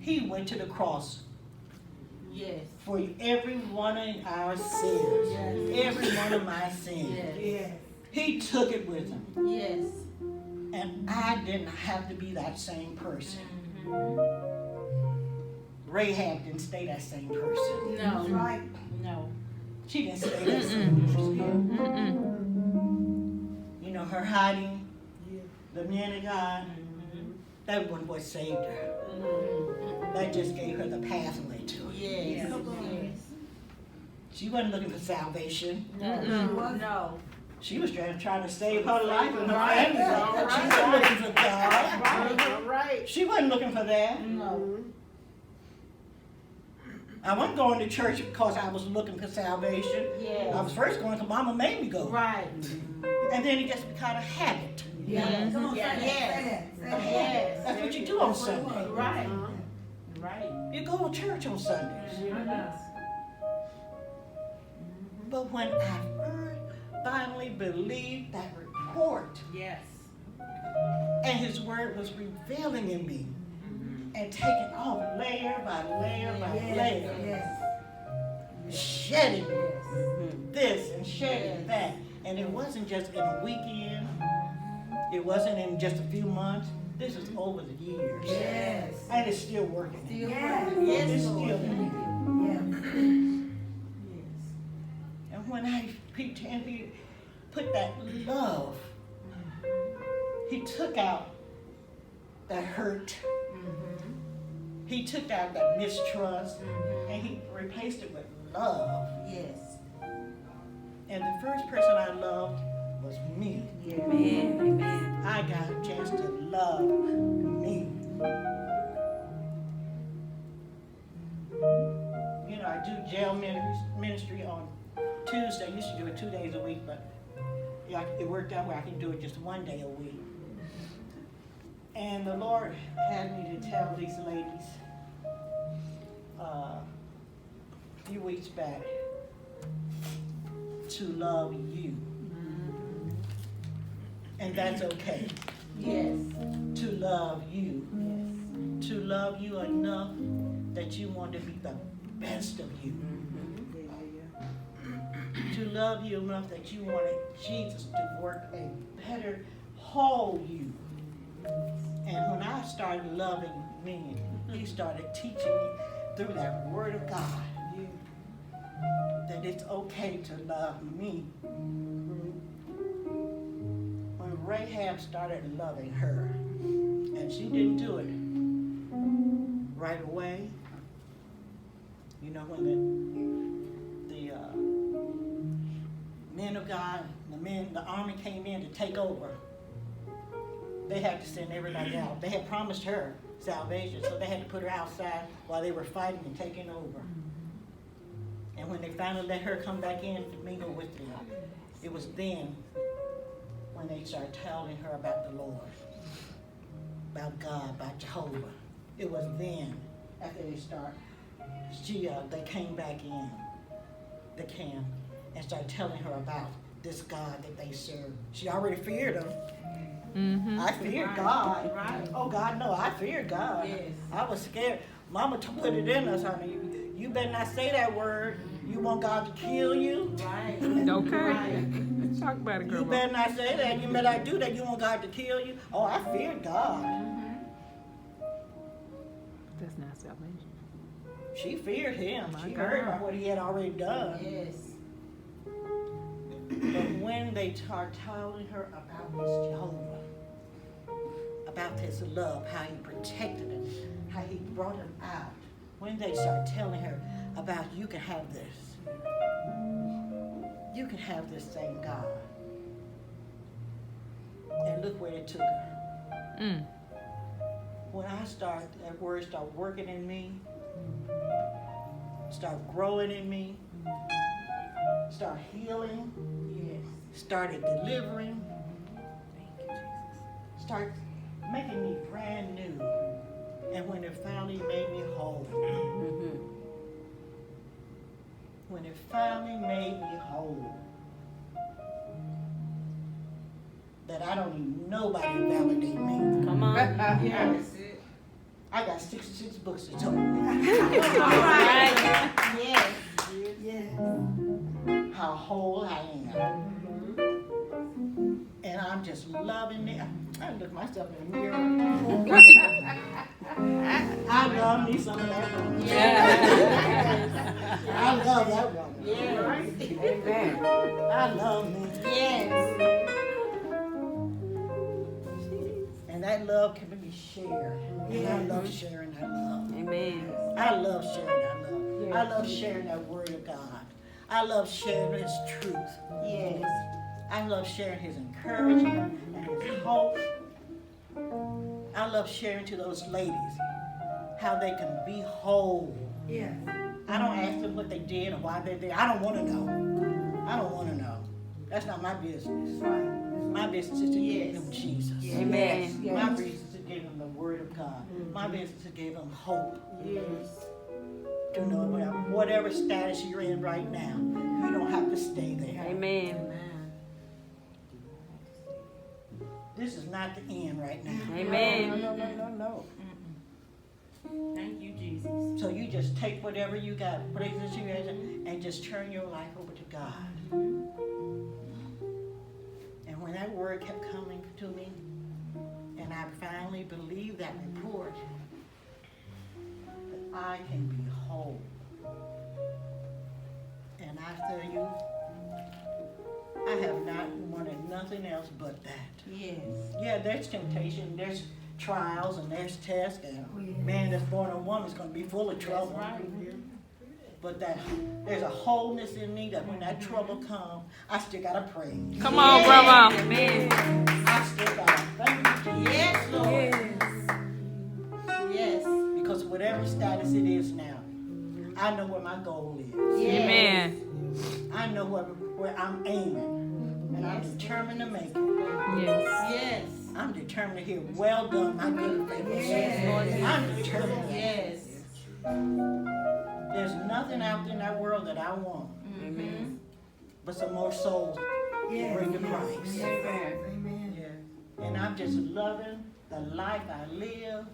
He went to the cross. Yes. For every one of our sins. Yes. Every one of my sins. Yes. Yes. He took it with him. Yes. And I didn't have to be that same person. Rahab didn't stay that same person. No. Right. No. She didn't stay that same person. You know, her hiding the man of God, that wasn't what saved her. That just gave her the pathway to it. Yes. Yes. She wasn't looking for salvation. No. She was trying to save her life and her Right. family. Right. She wasn't looking for God. Right. Right. She wasn't looking for that. No. I wasn't going to church because I was looking for salvation. Yes. I was first going because Mama made me go. Right. And then it just became a habit. Yes. Come on, Yes. say that. Say that. Yes. That's what you do on Sunday. Right. Right. You go to church on Sundays. Yes. But when I finally believed that report, Yes. and his word was revealing in me and taking off layer by layer by layer, Yes. shedding this and shedding Yes. that. And it wasn't just in a weekend. It wasn't in just a few months. This is over the years. Yes. And it's still working. Still Yes. working. Yes, It's Lord. still in me. Yeah. And when he put that love, he took out that hurt. He took out that mistrust, and he replaced it with love. Yes. And the first person I loved was me. Amen. Amen. I got a chance to love me. You know, I do jail ministry on Tuesday. I used to do it 2 days a week, but yeah, it worked out where I can do it just 1 day a week. And the Lord had me to tell these ladies a few weeks back to love you. And that's okay. Yes. To love you. To love you enough that you want to be the best of you. To love you enough that you wanted Jesus to work a better whole you. And when I started loving me, he started teaching me through that word of God that it's okay to love me. When Rahab started loving her, and she didn't do it right away, you know, when the men of God, the army came in to take over, they had to send everybody out. They had promised her salvation, so they had to put her outside while they were fighting and taking over. And when they finally let her come back in to mingle with them, it was then when they started telling her about the Lord, about God, about Jehovah. It was then, after they came back in the camp and started telling her about this God that they serve. She already feared him. I feared God. Right. Oh God, no, I feared God. Yes. I was scared. Mama put it in us, honey. You better not say that word. You want God to kill you? Right. Okay. Right. Talk about it, girl. You better not say that. You better not do that. You want God to kill you? Oh, I feared God. That's not salvation. She feared him. My She God. heard about what he had already done. Yes. But when they start telling her about this Jehovah, about his love, how he protected him, how he brought him out, when they start telling her about you can have this, you can have this same God. And look where it took her. When that word started working in me, start growing in me, start healing, started delivering, start making me brand new. And when it finally made me whole, when it finally made me whole, that I don't need nobody to validate me. Come on. Yes. I got 66 books to tote. All right. Yes. Yes. How whole I am. And I'm just loving it. I look myself in the mirror. I love me some of that woman. I love that woman. Yes. Amen. I love me. Yes. And that love can be shared. And I love sharing that love. Amen. I love sharing that love. I love sharing that word of God. I love sharing his truth. Yes. I love sharing his encouragement and his hope. I love sharing to those ladies how they can be whole. Yes. I don't ask them what they did or why they're there. I don't want to know. I don't want to know. That's not my business. My business is to give them Jesus. Amen. My business is to give them the word of God. My business is to give them hope. Yes. To know whatever status you're in right now, you don't have to stay there. Amen. This is not the end right now. Amen. No. Thank you, Jesus. So you just take whatever you got, places you have, and just turn your life over to God. And when that word kept coming to me, and I finally believed that report, that I can be whole. And I tell you, I have not wanted nothing else but that. Yes. Yeah, there's temptation, there's trials, and there's tests, and man that's born a woman is going to be full of trouble. That's right. But that there's a wholeness in me that when that trouble comes, I still got to praise. Come on, brother. Amen. I still got to thank you, Jesus. Yes, Lord. Yes. Because whatever status it is now, I know where my goal is. Yes. Amen. I know where I'm aiming. And I'm determined to make it. Yes. Yes. I'm determined to hear, well done, my good and faithful servant. I'm determined. Yes. There's nothing out there in that world that I want Amen. but some more souls to bring to Christ. Amen. Yeah. And I'm just loving the life I live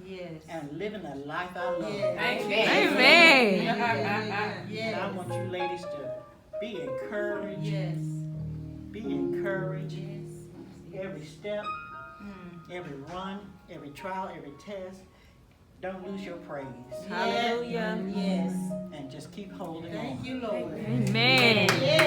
Yes. and living the life I love. Amen. And I want you ladies to be encouraged. Yes. Be encouraged. Yes. Every step, every run, every trial, every test. Don't lose your praise. Hallelujah. Yes. And just keep holding on. Thank you, Lord. Amen. Yes.